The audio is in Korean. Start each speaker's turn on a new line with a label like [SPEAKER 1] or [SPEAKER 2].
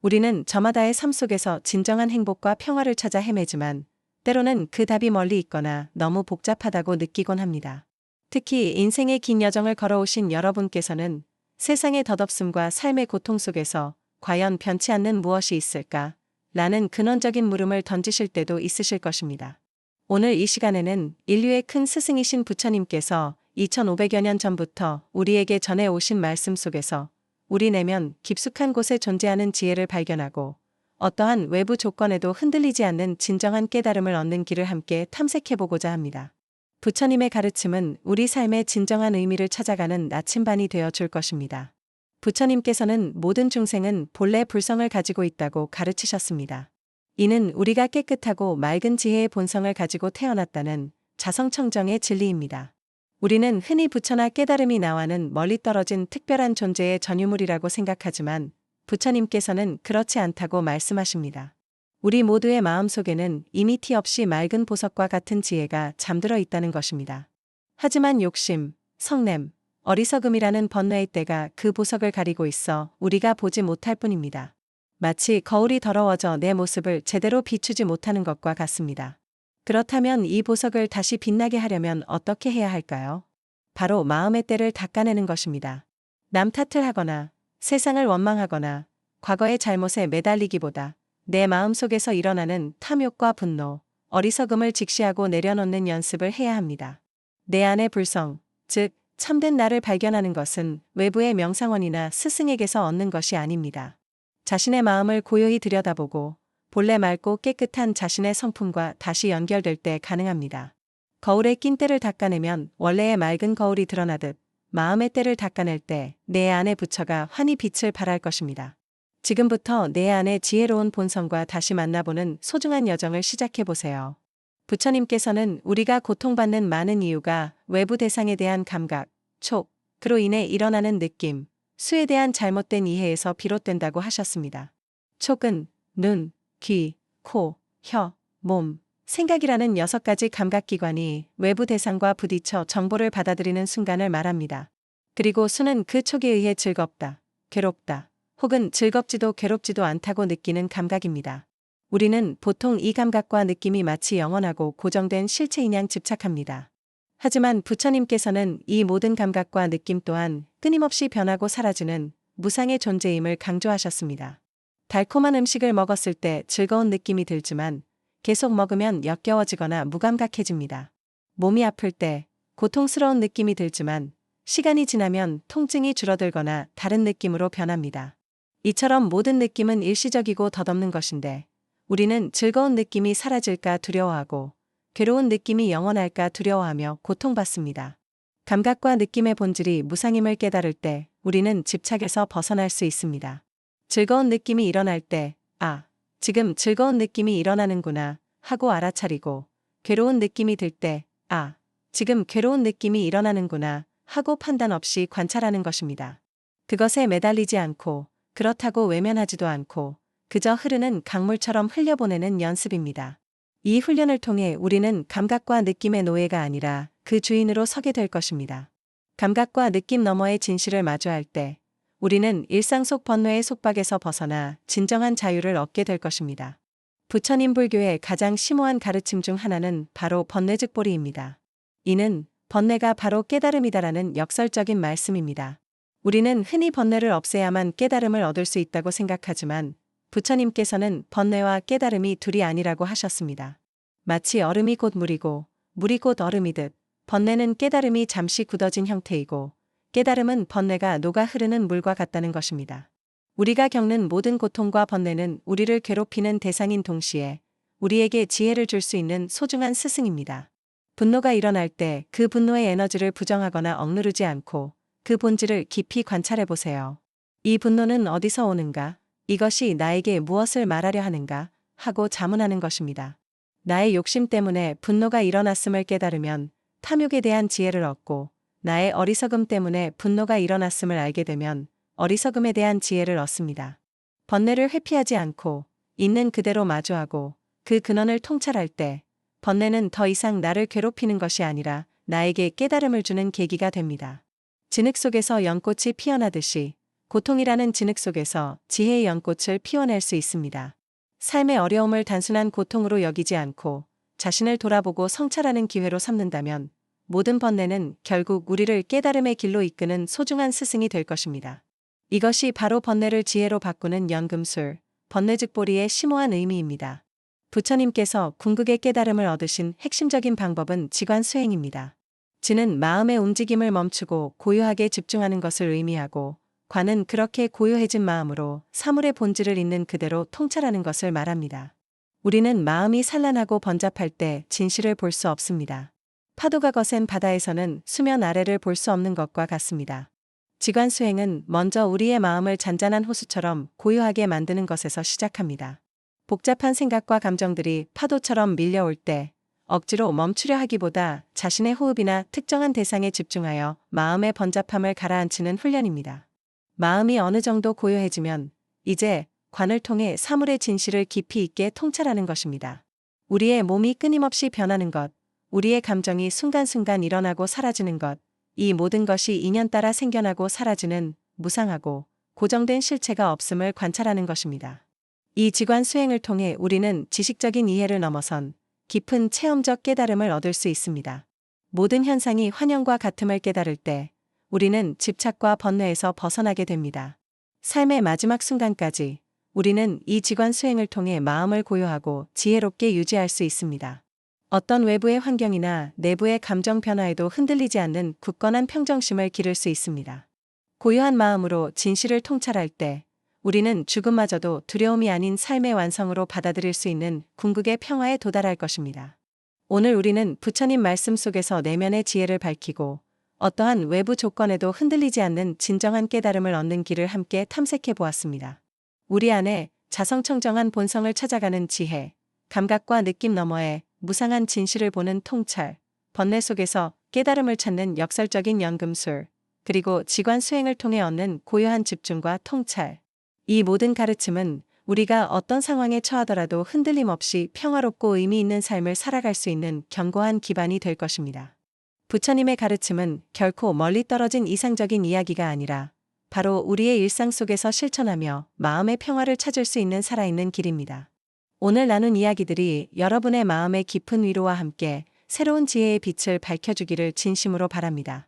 [SPEAKER 1] 우리는 저마다의 삶 속에서 진정한 행복과 평화를 찾아 헤매지만 때로는 그 답이 멀리 있거나 너무 복잡하다고 느끼곤 합니다. 특히 인생의 긴 여정을 걸어오신 여러분께서는 세상의 덧없음과 삶의 고통 속에서 과연 변치 않는 무엇이 있을까? 라는 근원적인 물음을 던지실 때도 있으실 것입니다. 오늘 이 시간에는 인류의 큰 스승이신 부처님께서 2500여 년 전부터 우리에게 전해오신 말씀 속에서 우리 내면 깊숙한 곳에 존재하는 지혜를 발견하고 어떠한 외부 조건에도 흔들리지 않는 진정한 깨달음을 얻는 길을 함께 탐색해보고자 합니다. 부처님의 가르침은 우리 삶의 진정한 의미를 찾아가는 나침반이 되어 줄 것입니다. 부처님께서는 모든 중생은 본래 불성을 가지고 있다고 가르치셨습니다. 이는 우리가 깨끗하고 맑은 지혜의 본성을 가지고 태어났다는 자성청정의 진리입니다. 우리는 흔히 부처나 깨달음이 나와는 멀리 떨어진 특별한 존재의 전유물이라고 생각하지만 부처님께서는 그렇지 않다고 말씀하십니다. 우리 모두의 마음속에는 이미 티 없이 맑은 보석과 같은 지혜가 잠들어 있다는 것입니다. 하지만 욕심, 성냄, 어리석음이라는 번뇌의 때가 그 보석을 가리고 있어 우리가 보지 못할 뿐입니다. 마치 거울이 더러워져 내 모습을 제대로 비추지 못하는 것과 같습니다. 그렇다면 이 보석을 다시 빛나게 하려면 어떻게 해야 할까요? 바로 마음의 때를 닦아내는 것입니다. 남 탓을 하거나 세상을 원망하거나 과거의 잘못에 매달리기보다 내 마음속에서 일어나는 탐욕과 분노, 어리석음을 직시하고 내려놓는 연습을 해야 합니다. 내 안의 불성, 즉 참된 나를 발견하는 것은 외부의 명상원이나 스승에게서 얻는 것이 아닙니다. 자신의 마음을 고요히 들여다보고 본래 맑고 깨끗한 자신의 성품과 다시 연결될 때 가능합니다. 거울에 낀 때를 닦아내면 원래의 맑은 거울이 드러나듯 마음의 때를 닦아낼 때 내 안의 부처가 환히 빛을 발할 것입니다. 지금부터 내 안의 지혜로운 본성과 다시 만나보는 소중한 여정을 시작해보세요. 부처님께서는 우리가 고통받는 많은 이유가 외부 대상에 대한 감각, 촉, 그로 인해 일어나는 느낌, 수에 대한 잘못된 이해에서 비롯된다고 하셨습니다. 촉은 눈, 귀, 코, 혀, 몸, 생각이라는 6가지 감각기관이 외부 대상과 부딪혀 정보를 받아들이는 순간을 말합니다. 그리고 수는 그 촉에 의해 즐겁다, 괴롭다, 혹은 즐겁지도 괴롭지도 않다고 느끼는 감각입니다. 우리는 보통 이 감각과 느낌이 마치 영원하고 고정된 실체인 양 집착합니다. 하지만 부처님께서는 이 모든 감각과 느낌 또한 끊임없이 변하고 사라지는 무상의 존재임을 강조하셨습니다. 달콤한 음식을 먹었을 때 즐거운 느낌이 들지만 계속 먹으면 역겨워지거나 무감각해집니다. 몸이 아플 때 고통스러운 느낌이 들지만 시간이 지나면 통증이 줄어들거나 다른 느낌으로 변합니다. 이처럼 모든 느낌은 일시적이고 덧없는 것인데 우리는 즐거운 느낌이 사라질까 두려워하고 괴로운 느낌이 영원할까 두려워하며 고통받습니다. 감각과 느낌의 본질이 무상임을 깨달을 때 우리는 집착에서 벗어날 수 있습니다. 즐거운 느낌이 일어날 때, 아, 지금 즐거운 느낌이 일어나는구나 하고 알아차리고 괴로운 느낌이 들 때, 아, 지금 괴로운 느낌이 일어나는구나 하고 판단 없이 관찰하는 것입니다. 그것에 매달리지 않고 그렇다고 외면하지도 않고 그저 흐르는 강물처럼 흘려보내는 연습입니다. 이 훈련을 통해 우리는 감각과 느낌의 노예가 아니라 그 주인으로 서게 될 것입니다. 감각과 느낌 너머의 진실을 마주할 때 우리는 일상 속 번뇌의 속박에서 벗어나 진정한 자유를 얻게 될 것입니다. 부처님 불교의 가장 심오한 가르침 중 하나는 바로 번뇌즉보리입니다. 이는 번뇌가 바로 깨달음이다라는 역설적인 말씀입니다. 우리는 흔히 번뇌를 없애야만 깨달음을 얻을 수 있다고 생각하지만 부처님께서는 번뇌와 깨달음이 둘이 아니라고 하셨습니다. 마치 얼음이 곧 물이고 물이 곧 얼음이듯 번뇌는 깨달음이 잠시 굳어진 형태이고 깨달음은 번뇌가 녹아 흐르는 물과 같다는 것입니다. 우리가 겪는 모든 고통과 번뇌는 우리를 괴롭히는 대상인 동시에 우리에게 지혜를 줄 수 있는 소중한 스승입니다. 분노가 일어날 때 그 분노의 에너지를 부정하거나 억누르지 않고 그 본질을 깊이 관찰해보세요. 이 분노는 어디서 오는가? 이것이 나에게 무엇을 말하려 하는가? 하고 자문하는 것입니다. 나의 욕심 때문에 분노가 일어났음을 깨달으면 탐욕에 대한 지혜를 얻고 나의 어리석음 때문에 분노가 일어났음을 알게 되면 어리석음에 대한 지혜를 얻습니다. 번뇌를 회피하지 않고 있는 그대로 마주하고 그 근원을 통찰할 때 번뇌는 더 이상 나를 괴롭히는 것이 아니라 나에게 깨달음을 주는 계기가 됩니다. 진흙 속에서 연꽃이 피어나듯이 고통이라는 진흙 속에서 지혜의 연꽃을 피워낼 수 있습니다. 삶의 어려움을 단순한 고통으로 여기지 않고 자신을 돌아보고 성찰하는 기회로 삼는다면 모든 번뇌는 결국 우리를 깨달음의 길로 이끄는 소중한 스승이 될 것입니다. 이것이 바로 번뇌를 지혜로 바꾸는 연금술, 번뇌즉보리의 심오한 의미입니다. 부처님께서 궁극의 깨달음을 얻으신 핵심적인 방법은 지관수행입니다. 지는 마음의 움직임을 멈추고 고요하게 집중하는 것을 의미하고, 관은 그렇게 고요해진 마음으로 사물의 본질을 있는 그대로 통찰하는 것을 말합니다. 우리는 마음이 산란하고 번잡할 때 진실을 볼 수 없습니다. 파도가 거센 바다에서는 수면 아래를 볼 수 없는 것과 같습니다. 지관수행은 먼저 우리의 마음을 잔잔한 호수처럼 고요하게 만드는 것에서 시작합니다. 복잡한 생각과 감정들이 파도처럼 밀려올 때 억지로 멈추려 하기보다 자신의 호흡이나 특정한 대상에 집중하여 마음의 번잡함을 가라앉히는 훈련입니다. 마음이 어느 정도 고요해지면 이제 관을 통해 사물의 진실을 깊이 있게 통찰하는 것입니다. 우리의 몸이 끊임없이 변하는 것, 우리의 감정이 순간순간 일어나고 사라지는 것, 이 모든 것이 인연 따라 생겨나고 사라지는 무상하고 고정된 실체가 없음을 관찰하는 것입니다. 이 지관 수행을 통해 우리는 지식적인 이해를 넘어선 깊은 체험적 깨달음을 얻을 수 있습니다. 모든 현상이 환영과 같음을 깨달을 때 우리는 집착과 번뇌에서 벗어나게 됩니다. 삶의 마지막 순간까지 우리는 이 지관 수행을 통해 마음을 고요하고 지혜롭게 유지할 수 있습니다. 어떤 외부의 환경이나 내부의 감정 변화에도 흔들리지 않는 굳건한 평정심을 기를 수 있습니다. 고요한 마음으로 진실을 통찰할 때 우리는 죽음마저도 두려움이 아닌 삶의 완성으로 받아들일 수 있는 궁극의 평화에 도달할 것입니다. 오늘 우리는 부처님 말씀 속에서 내면의 지혜를 밝히고 어떠한 외부 조건에도 흔들리지 않는 진정한 깨달음을 얻는 길을 함께 탐색해 보았습니다. 우리 안에 자성청정한 본성을 찾아가는 지혜, 감각과 느낌 너머에 무상한 진실을 보는 통찰, 번뇌 속에서 깨달음을 찾는 역설적인 연금술, 그리고 지관 수행을 통해 얻는 고요한 집중과 통찰. 이 모든 가르침은 우리가 어떤 상황에 처하더라도 흔들림 없이 평화롭고 의미 있는 삶을 살아갈 수 있는 견고한 기반이 될 것입니다. 부처님의 가르침은 결코 멀리 떨어진 이상적인 이야기가 아니라 바로 우리의 일상 속에서 실천하며 마음의 평화를 찾을 수 있는 살아있는 길입니다. 오늘 나눈 이야기들이 여러분의 마음의 깊은 위로와 함께 새로운 지혜의 빛을 밝혀주기를 진심으로 바랍니다.